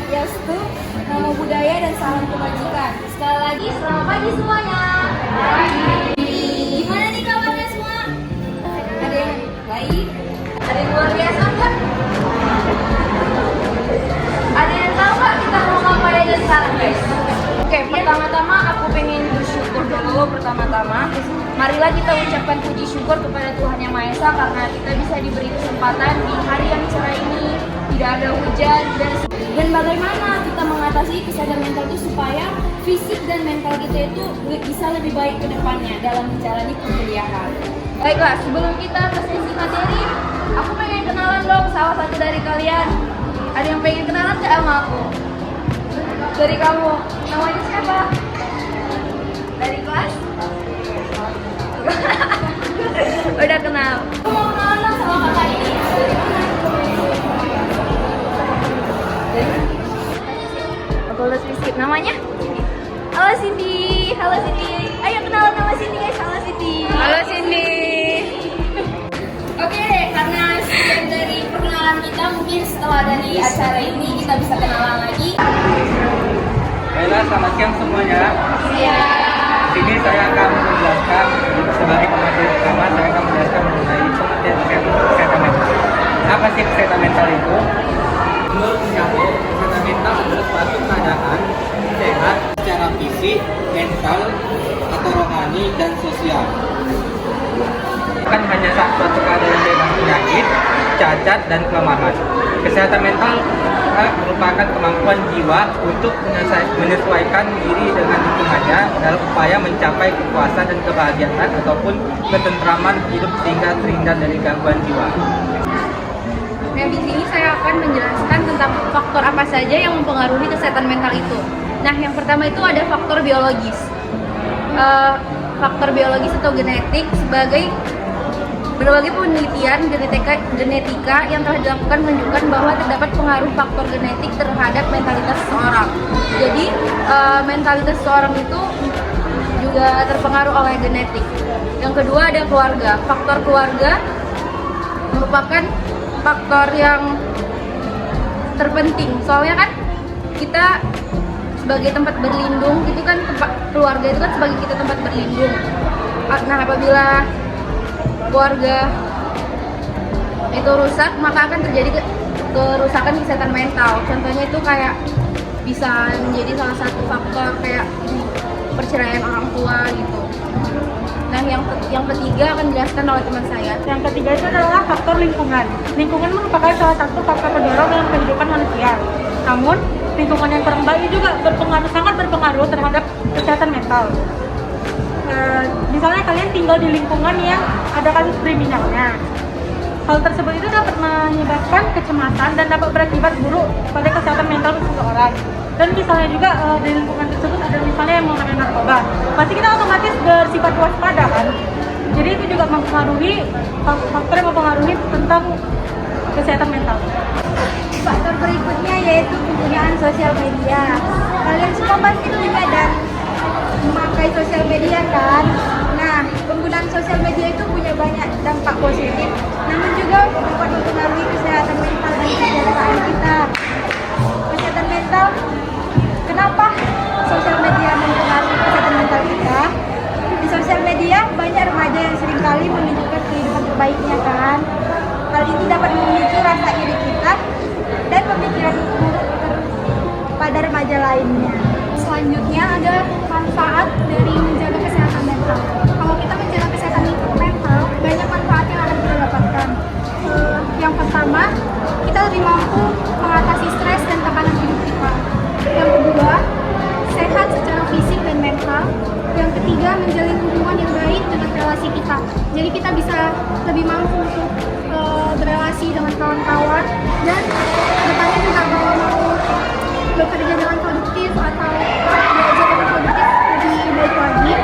Yastu, Namo Buddhaya, dan salam kebajikan. Sekali lagi, selamat pagi semuanya. Gimana nih kabarnya semua? Ada yang baik? Ada yang luar biasa nggak? Ada yang tahu nggak kita mau ngapain aja sekarang, guys? Oke, pertama-tama aku pengen bersyukur dulu. Marilah kita ucapkan puji syukur kepada Tuhan Yang Maha Esa karena kita bisa diberi kesempatan di hari yang cerah ini, tidak ada hujan, dan bagaimana kita mengatasi kesadaran mental itu supaya fisik dan mental kita itu bisa lebih baik ke depannya dalam menjalani perkuliahan. Baiklah, sebelum kita ke sesi materi, aku pengen kenalan dong salah satu dari kalian. Ada yang pengen kenalan nggak sama aku? Dari kamu, namanya siapa? Dari kelas? Udah kenal. Aku mau kenalan dong sama kakak ini. Aku lulus fisik. Namanya? Halo Cindy. Halo Cindy. Ayo kenalan sama Cindy guys. Halo Cindy. Halo Cindy. Oke, karena sekian dari perkenalan kita, mungkin setelah dari acara ini kita bisa kenalan lagi. Baiklah, selamat siang semuanya. Iya. Di sini saya akan menjelaskan sebagai pemateri pertama, saya akan menjelaskan mengenai pengertian kesehatan mental. Apa sih kesehatan mental itu? Menurut saya, kesehatan mental adalah suatu keadaan sehat secara fisik, mental, atau rohani dan sosial. Bukan hanya suatu keadaan bebas penyakit, cacat, dan kelemahan. Kesehatan mental merupakan kemampuan jiwa untuk menyesuaikan diri dengan lingkungannya dalam upaya mencapai kepuasan dan kebahagiaan ataupun ketentraman hidup sehingga terhindar dari gangguan jiwa. Nah, di sini saya akan menjelaskan tentang faktor apa saja yang mempengaruhi kesehatan mental itu. Nah, yang pertama itu ada faktor biologis. Faktor biologis atau genetik sebagai berbagai penelitian genetika yang telah dilakukan menunjukkan bahwa terdapat pengaruh faktor genetik terhadap mentalitas seseorang. Jadi, mentalitas seseorang itu juga terpengaruh oleh genetik. Yang kedua ada keluarga. Faktor keluarga merupakan faktor yang terpenting. Soalnya kan kita sebagai tempat berlindung, itu kan keluarga itu kan sebagai kita tempat berlindung. Nah, apabila keluarga itu rusak, maka akan terjadi kerusakan kesehatan mental. Contohnya itu kayak bisa menjadi salah satu faktor kayak perceraian orang tua gitu. Nah, yang ketiga akan dijelaskan oleh teman saya. Yang ketiga itu adalah faktor lingkungan. Lingkungan merupakan salah satu faktor pendorong dalam kehidupan manusia. Namun, lingkungan yang kurang baik juga sangat berpengaruh terhadap kesehatan mental. Misalnya kalian tinggal di lingkungan yang ada kasus kriminalnya. Hal tersebut itu dapat menyebabkan kecemasan dan dapat berakibat buruk pada kesehatan mental seseorang. Dan misalnya juga di lingkungan tersebut ada misalnya yang menggunakan narkoba, pasti kita otomatis bersifat waspada kan. Jadi itu juga mempengaruhi faktor yang mempengaruhi tentang kesehatan mental. Faktor berikutnya yaitu penggunaan sosial media. Kalian semua pasti punya dan memakai sosial media kan. Nah, penggunaan sosial media itu punya banyak dampak positif, namun juga dapat mempengaruhi kesehatan mental dan kejiwaan kita. Kesehatan mental, kenapa sosial media mempengaruhi kesehatan mental kita? Di sosial media banyak remaja yang seringkali menunjukkan kehidupan terbaiknya kan. Hal ini dapat memicu rasa iri kita dan pemikiran buruk pada remaja lainnya. Selanjutnya ada manfaat dari menjaga ketiga, menjalin hubungan yang baik dengan relasi kita. Jadi kita bisa lebih mampu untuk berrelasi dengan kawan-kawan, dan kedepannya juga kalau mau bekerja dengan produktif atau belajar dengan produktif lebih baik lagi.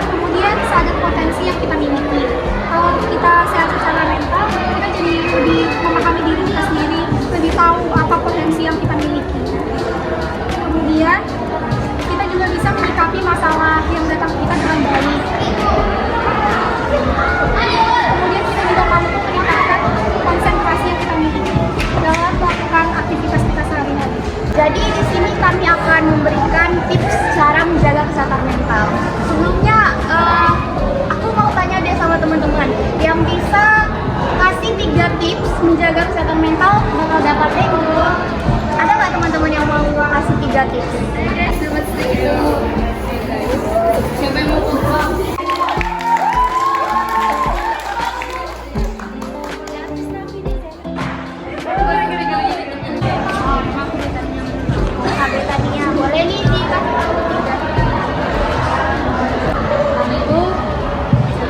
Kemudian sadar potensi yang kita miliki. Kalau kita sehat secara mental, kita jadi lebih memahami diri kita sendiri, lebih tahu apa potensi yang kita miliki. Kemudian kita juga bisa menyikapi masalah yang datang ke kita dengan baik. Kemudian kita juga mampu meningkatkan konsentrasi yang kita miliki dalam melakukan aktivitas kita sehari-hari. Jadi di sini kami akan memberikan tips cara menjaga kesehatan mental. Sebelumnya aku mau tanya deh sama teman-teman yang bisa kasih 3 tips menjaga kesehatan mental bakal dapat ego. Ada nggak teman-teman yang mau kasih 3 tips? Siapa yang mau coba? Boleh nih dikasih tahu 3 Itu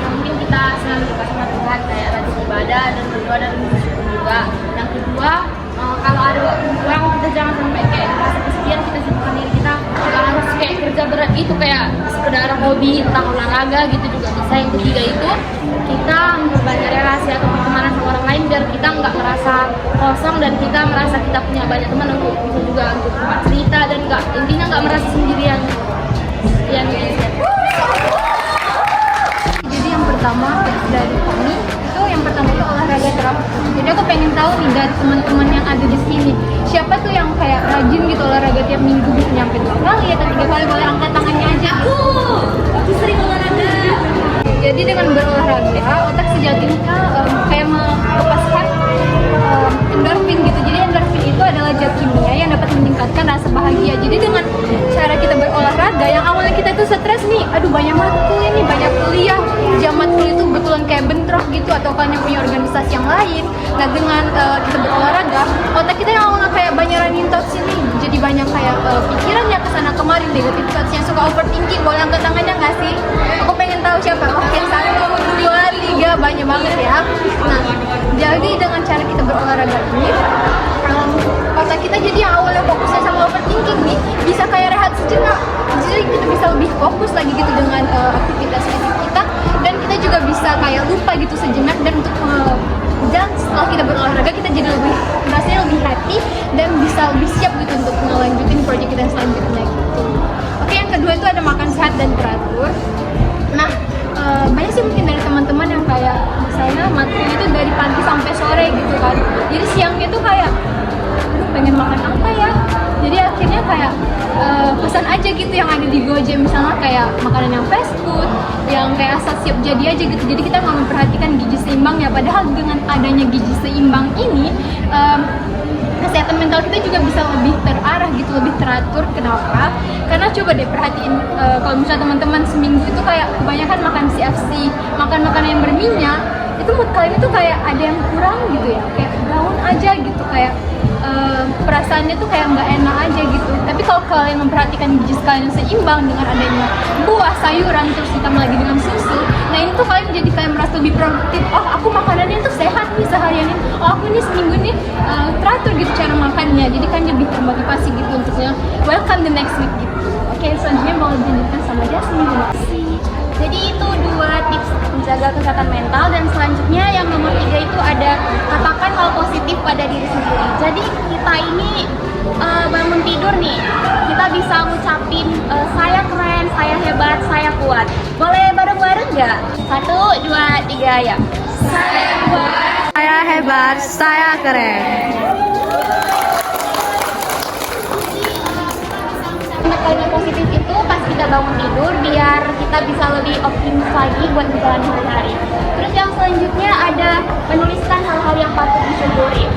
mungkin kita selalu dekat sama Tuhan, kayak rajin ibadah dan berdoa dan bersyukur juga. Yang kedua, kalau ada waktu luang kita jangan sampai kayak merasa kesepian, kita sibukkan diri kita. Nggak harus kayak kerja berat gitu, kayak sekedar hobi tentang olahraga gitu juga bisa. Yang ketiga itu kita memperbanyak relasi atau pertemanan sama orang lain biar kita nggak merasa kosong dan kita merasa kita punya banyak teman untuk bisa juga untuk cerita dan intinya nggak merasa sendirian. Jadi yang pertama dari kami itu yang pertama itu olahraga terapi. Jadi aku pengen tahu nih dari teman-teman yang ada di sini, siapa tuh yang kayak rajin gitu olahraga tiap minggu bisa nyampe 2 kali atau 3 kali, boleh angkat tangannya aja. Aku sering olahraga. Jadi dengan berolahraga otak sejatinya kayak melepaskan endorfin gitu. Jadi endorfin itu adalah zat kimia yang dapat meningkatkan rasa bahagia. Jadi dengan cara kita berolahraga, yang awalnya kita tuh stres nih, aduh banyak matkul ini, banyak kuliah, jam matkul itu betulan kayak bentrok gitu, atau kan yang punya organisasi yang lain. Nah dengan kita berolahraga, otak kita yang awalnya kayak banyak running thoughts ini, jadi banyak kayak pikirannya kesana kemari, negatif thoughts yang suka overthinking. Boleh angkat tangannya nggak sih? Aku pengen tahu siapa. Oke, 1, 2, 3, banyak banget ya. Nah, jadi dengan cara kita berolahraga ini, otak kita jadi yang awalnya fokusnya sama overthinking nih, bisa kayak rehat sejenak. Jadi kita bisa lebih fokus lagi gitu dengan aktivitas fisik kita, dan kita juga bisa kayak lupa gitu sejenak, dan untuk dan setelah kita berolahraga kita jadi lebih rasanya lebih happy dan bisa lebih siap gitu untuk melanjutin proyek kita yang selanjutnya gitu. Oke, yang kedua itu ada makan sehat dan teratur. Nah, banyak sih mungkin dari teman-teman yang kayak misalnya makannya itu dari pagi sampai sore gitu kan. Jadi siangnya tuh kayak aduh pengen makan apa ya, jadi akhirnya kayak pesan aja gitu yang ada di Gojek, misalnya kayak makanan yang fast food yang kayak asal siap jadi aja gitu. Jadi kita nggak memperhatikan gizi seimbangnya, padahal dengan adanya gizi seimbang ini kesehatan mental kita juga bisa lebih terarah gitu, lebih teratur. Kenapa? Karena coba deh perhatiin, kalau misalnya teman-teman seminggu itu kayak kebanyakan makan CFC, makan makanan yang berminyak, itu mood kalian itu kayak ada yang kurang gitu ya, kayak down aja gitu, kayak perasaannya tuh kayak nggak enak aja gitu. Tapi kalau kalian memperhatikan gizi kalian yang seimbang dengan adanya buah, sayuran, terus ditambah lagi dengan susu, nah ini tuh kalian jadi kayak merasa lebih produktif. Oh, aku makanannya tuh sehat nih seharian ini. Oh, aku nih seminggu nih teratur gitu cara makannya. Jadi kan lebih termotivasi gitu untuknya welcome the next week gitu. Oke, selanjutnya mau dilanjutkan sama Jasmine. Jadi itu 2 tips menjaga kesehatan mental, dan selanjutnya yang nomor 3 itu ada katakan hal positif pada diri sendiri. Jadi kita ini bangun tidur nih, kita bisa ngucapin saya keren, saya hebat, saya kuat. Boleh bareng-bareng nggak? 1, 2, 3 ya. Saya kuat, Saya hebat, saya keren. kalimat positif itu pas kita bangun tidur biar kita bisa lebih optimis lagi buat menjalani hari-hari. Terus yang selanjutnya ada menuliskan hal-hal yang patut disyukuri.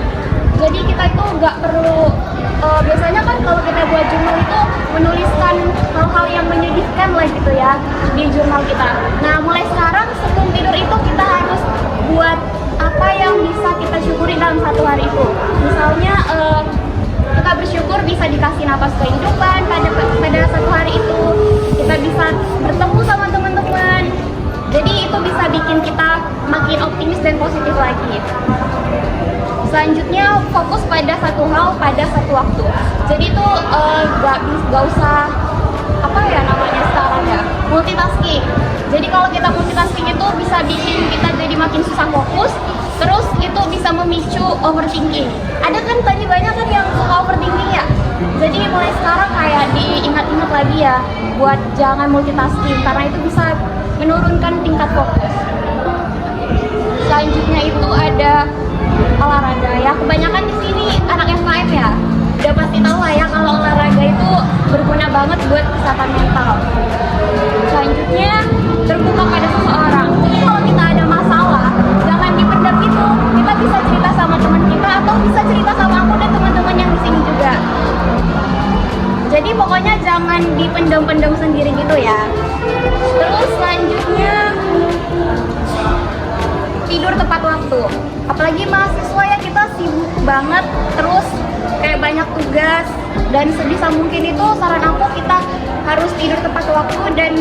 Jadi kita itu nggak perlu biasanya kan kalau kita buat jurnal itu menuliskan hal-hal yang menyedihkan lah gitu ya di jurnal kita. Nah mulai sekarang sebelum tidur itu kita harus buat apa yang bisa kita syukuri dalam satu hari itu. Misalnya kita bersyukur bisa dikasih napas kehidupan pada satu hari itu, kita makin optimis dan positif lagi. Selanjutnya fokus pada satu hal pada satu waktu. Jadi itu gak usah apa ya namanya sekarang ya, multitasking. Jadi kalau kita multitasking itu bisa bikin kita jadi makin susah fokus, terus itu bisa memicu overthinking. Ada kan tadi banyak kan yang suka overthinking ya. Jadi mulai sekarang kayak diingat-ingat lagi ya buat jangan multitasking karena itu bisa menurunkan tingkat fokus. Selanjutnya itu ada olahraga ya. Kebanyakan di sini anak FKM ya. Udah pasti tahu lah ya kalau olahraga itu berguna banget buat kesehatan mental. Selanjutnya terbuka pada seseorang. Jadi kalau kita ada masalah, jangan dipendam gitu. Kita bisa cerita sama teman kita atau bisa cerita sama aku dan teman-teman yang di sini juga. Jadi pokoknya jangan dipendam-pendam sendiri gitu ya. Terus selanjutnya tidur tepat waktu. Apalagi mahasiswa ya, kita sibuk banget, terus kayak banyak tugas, dan sebisa mungkin itu saran aku kita harus tidur tepat waktu dan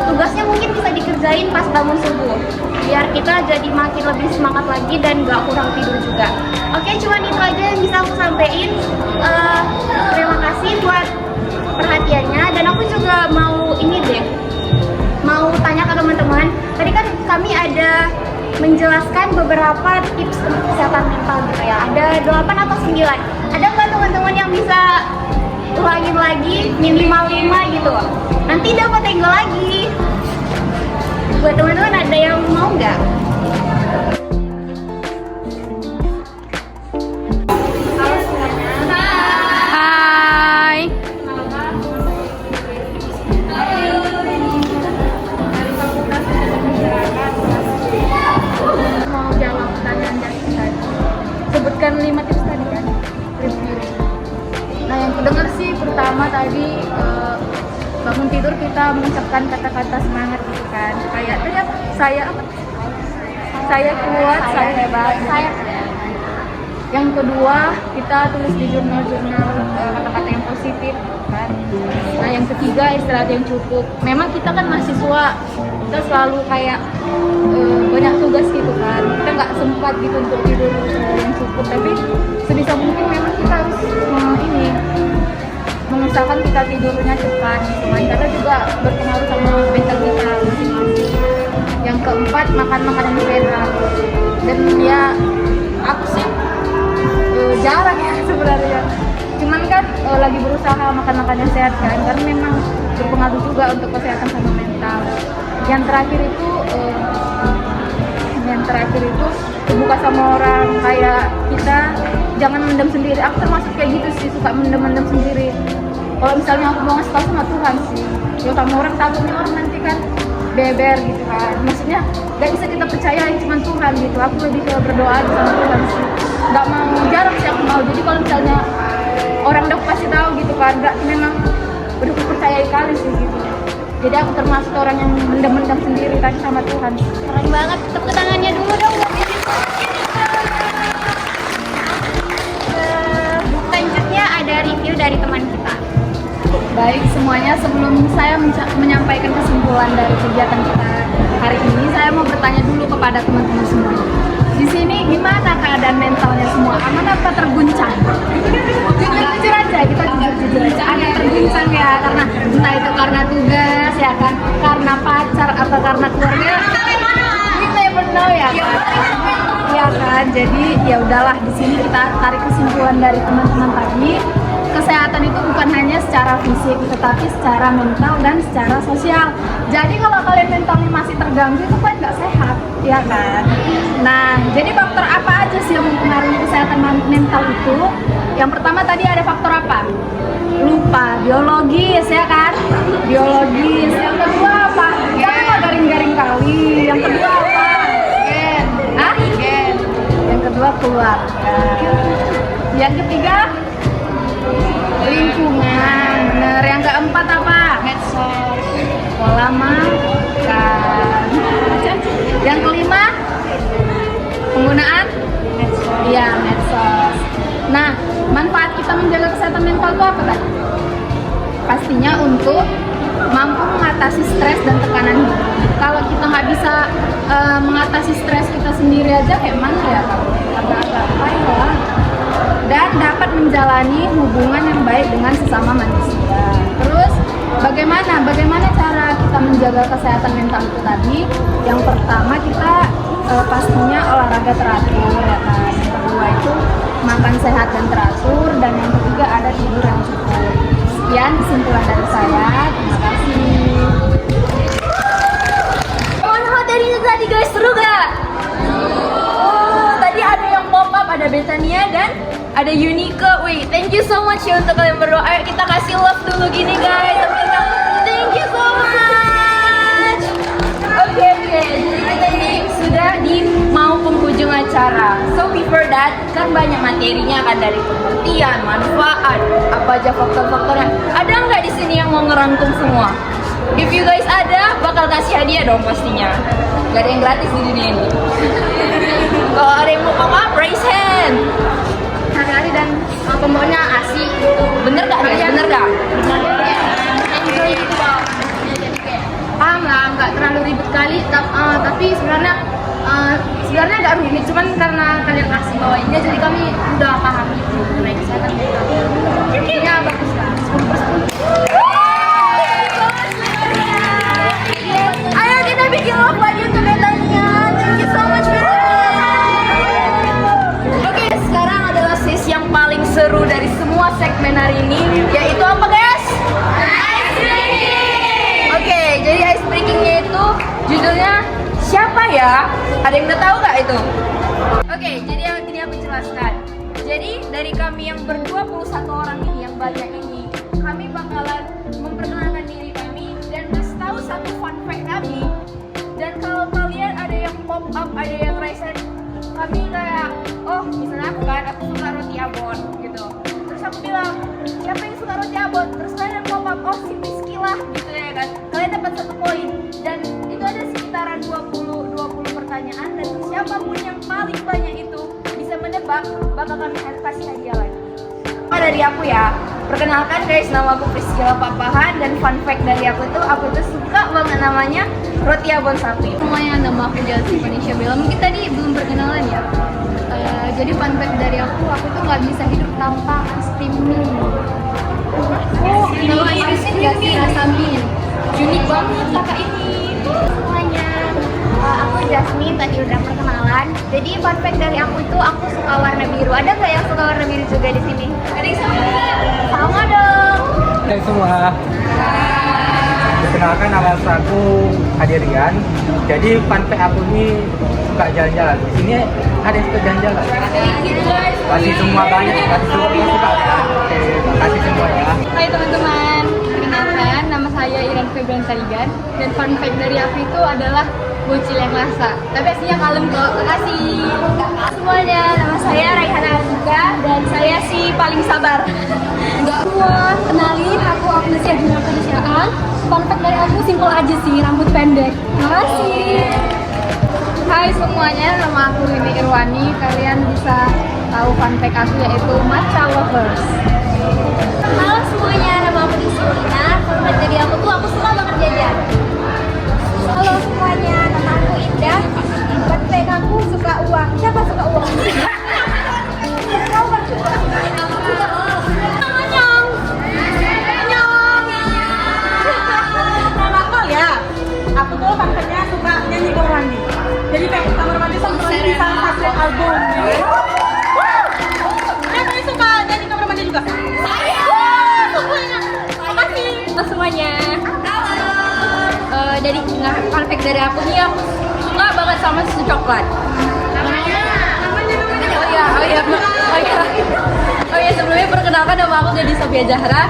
tugasnya mungkin bisa dikerjain pas bangun subuh biar kita jadi makin lebih semangat lagi dan gak kurang tidur juga. Oke, cuman itu aja yang bisa aku sampein. Terima kasih buat perhatiannya, dan aku juga mau mau tanya ke teman-teman. Tadi kan kami ada menjelaskan beberapa tips untuk kesehatan mental gitu ya. Ada 8 atau 9. Ada nggak teman-teman yang bisa ulangin lagi minimal 5 gitu? Nanti dapat ego lagi. Buat teman-teman ada yang mau nggak? Halo semuanya. Hai. Mau jawab pertanyaan dari tadi. Sebutkan 5 tips tadi kan. Review. Nah, yang kudengar sih pertama tadi bangun tidur kita mengucapkan kata-kata semangat gitu kan. Kayak lihat saya kuat, saya hebat. Yang kedua, kita tulis di jurnal-jurnal kata-kata yang positif kan. Nah, yang ketiga, istirahat yang cukup. Memang kita kan mahasiswa, kita selalu kayak banyak tugas gitu kan. Kita nggak sempat gitu untuk tidur yang cukup. Tapi sebisa mungkin memang kita harus mengusahakan kita tidurnya cepat gitu kan. Karena juga berpengaruh sama mental kita masing-masing. Yang keempat, makan makanan sehat. Dan ya aku sih jarang ya sebenarnya, cuman kan lagi berusaha makan makanan sehat kan, karena memang berpengaruh juga untuk kesehatan sama mental. Yang terakhir itu terbuka sama orang, kayak kita jangan mendem sendiri. Aku termasuk kayak gitu sih, suka mendem sendiri. Kalau misalnya aku mau ngasih tahu sama Tuhan sih, kalau sama orang takutnya orang nanti kan beber gitu kan, maksudnya gak bisa kita percayain cuma Tuhan gitu. Aku lebih ke berdoa aja sama Tuhan sih, gak mau, jarang sih aku mau. Jadi kalau misalnya orang udah kasih tahu gitu kan, gak, memang udah percayai kali sih gitu. Jadi aku termasuk orang yang mendem sendiri tadi sama Tuhan. Keren banget, tepuk tangannya dulu dong. Selanjutnya ada review dari teman kita. Baik semuanya, sebelum saya menyampaikan kesimpulan dari kegiatan kita hari ini, saya mau bertanya dulu kepada teman-teman semua. Di sini gimana keadaan mentalnya semua? Aman apa terguncang? Jujur aja, kita jujur aja. Ada terguncang ya, karena entah itu karena tugas ya kan, karena pacar atau karena keluarga. We never know ya kan. Ya kan, jadi ya udahlah, di sini kita tarik kesimpulan dari teman-teman tadi. Kesehatan itu bukan hanya secara fisik, tetapi secara mental dan secara sosial. Jadi kalau kalian mentalnya masih terganggu itu kan nggak sehat, ya kan? Nah, jadi faktor apa aja sih yang mempengaruhi kesehatan mental itu? Yang pertama tadi ada faktor apa? Lupa, biologis ya kan? Biologis. Yang kedua apa? Jangan garing-garing kali. Yang kedua apa? Gen. Hah? Gen. Yang kedua keluarga. Yang ketiga lingkungan, bener. Yang keempat apa? Medsos, pola makan. Yang kelima penggunaan medsos. Iya, medsos. Nah, manfaat kita menjaga kesehatan mental itu apa kan? Pastinya untuk mampu mengatasi stres dan tekanan hidup. Kalau kita nggak bisa mengatasi stres kita sendiri aja, kayak mana ya Kak? Agak-agak payah lah. Dan dapat menjalani hubungan yang baik dengan sesama manusia. Terus bagaimana cara kita menjaga kesehatan mental itu tadi? Yang pertama kita pastinya olahraga teratur ya kan. Yang kedua itu makan sehat dan teratur, dan yang ketiga ada tidur yang cukup. Sekian kesimpulan dari saya. Terima kasih. Dari tadi guys, seru gak? Tadi ada yang pop up, ada Betania dan ada Unique. Wih, thank you so much ya untuk kalian berdua. Ayo kita kasih love dulu gini guys. Thank you so much. Oke. Jadi kita ini sudah di mau penghujung acara. So before that, kan banyak materinya kan, dari pengertian, manfaat, apa aja faktor-faktornya. Ada nggak di sini yang mau ngerangkum semua? If you guys ada, bakal kasih hadiah dong pastinya. Gak ada yang gratis di dunia ini. Kalau ada yang mau apa, raise hand. Hari-hari dan pembawaannya asik. Bener gak guys? Bener gak? Enjoy gitu bang. Jadi kayak paham lah, nggak terlalu ribet kali. Tapi sebenarnya agak rumit. Cuman karena kalian kasih bawainnya, jadi kami udah paham gitu mengenai kesehatan mental. Intinya bagus lah. 10/10. Ayo kita bikin love lagi untuk Betania. Thank you so much Oke, sekarang adalah sesi yang paling seru dari semua segmen hari ini, yaitu apa guys? Ice breaking. Oke, jadi ice breakingnya itu judulnya siapa ya? Ada yang udah tahu nggak itu? Oke, jadi ini aku jelaskan. Jadi dari kami yang ber-21 orang ini, yang banyak ini, kami bakalan memperkenalkan diri kami dan kasih tahu satu fun fact kami. Dan kalau kalian ada yang pop up, ada yang raise hand, kami kayak, oh misalnya aku kan, aku suka roti abon gitu. Terus aku bilang, siapa yang suka roti abon? Terus kalian pop up, oh si Rizky lah gitu ya kan. Kalian dapat 1 poin. Dan itu ada sekitaran 20 pertanyaan, dan siapapun yang paling banyak itu bisa menebak, bakal kami kasih hadiah lagi. Dari aku ya, perkenalkan guys, nama aku Priscilla Papahan, dan fun fact dari aku tuh suka banget namanya roti abon sapi. Semuanya, nama aku Jalsi Indonesia Bella. Mungkin tadi belum perkenalan ya. Jadi fun fact dari aku tuh nggak bisa hidup tanpa es krim mie. Oh, nama Iris Jalsi rasa mie. Unik banget kakak ini. Semuanya, aku Jasmine, tadi udah perkenalan. Jadi fun fact dari aku itu aku suka warna biru. Ada nggak yang suka warna biru juga di sini? Ada yang sama nggak? Sama dong. Hai semua. Perkenalkan, nama aku Hadirian. Jadi fun fact aku ini suka jalan-jalan. Di sini ada yang suka jalan-jalan. Kasih semua banyak, kasih semua suka. Oke, kasih semua ya. Hai teman-teman, perkenalkan nama saya Iren Febrian Tarigan, dan fun fact dari aku itu adalah bocil yang rasa. Tapi aslinya kalem kok. Makasih. Semuanya, nama saya Raihana Atika dan saya si paling sabar. Enggak semua, kenalin aku Agnesia Gina Penisiaan. Fun fact dari aku simpel aja sih, rambut pendek. Makasih. Hai semuanya, nama aku Rini Irwani. Kalian bisa tahu fun fact aku yaitu matcha lovers. Halo semuanya, nama aku Isulina. Fun fact dari aku suka banget jajan. Halo semuanya, nama aku Indah. Fun fact aku suka uang. Siapa suka uang? Kau kan suka. Aku suka uang. Annyeong. Nama aku ya. Aku tuh fansnya suka nyanyi kamar mandi. Jadi kayak kamar mandi sama di salah satu album. Siapa yang suka nyanyi kamar mandi juga? Saya. Makasih. Halo semuanya. Dari fun fact dari aku nih, aku suka banget sama susu coklat. Oh iya, sebelumnya perkenalkan nama aku jadi Sofia Zahra.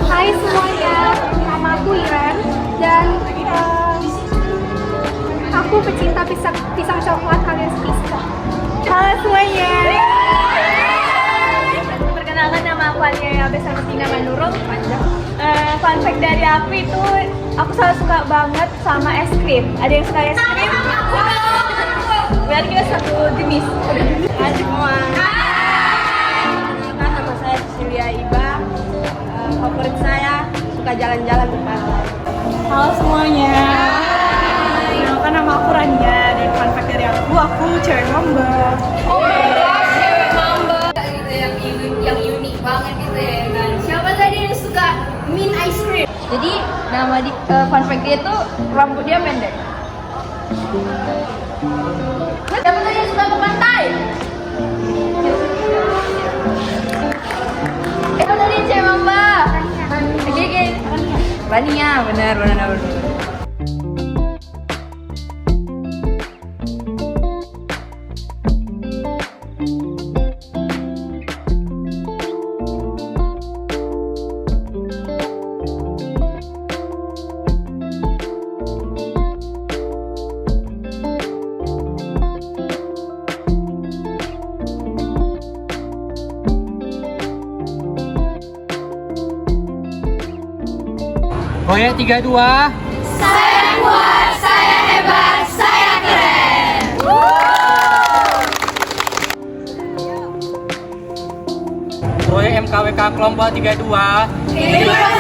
Hai semuanya, nama aku Iren dan aku pecinta pisang coklat alias Pisco. Halo semuanya. Perkenalkan, nama aku Alia Besamutina Manurul. Fun fact dari aku itu aku selalu suka banget sama es krim. Ada yang suka es krim? Berarti kita satu jenis. Hai semua. Nama saya Cecilia Iba. favorit saya, suka jalan-jalan ke pantai. Halo semuanya. Kenalkan nama aku Rania dan fun fact dari aku cewek mamba. Oh my gosh, cewek mamba gitu yang unik banget gitu ya kan. Siapa tadi yang suka min ice cream? Jadi nama fun fact dia tuh rambut dia pendek. Siapa tadi yang suka ke pantai? Siapa tadi yang cewek mamba? Oke. Rania, benar. Proyek 32. Saya kuat, saya hebat, saya keren. Proyek MKWK kelompok 32. Terima kasih.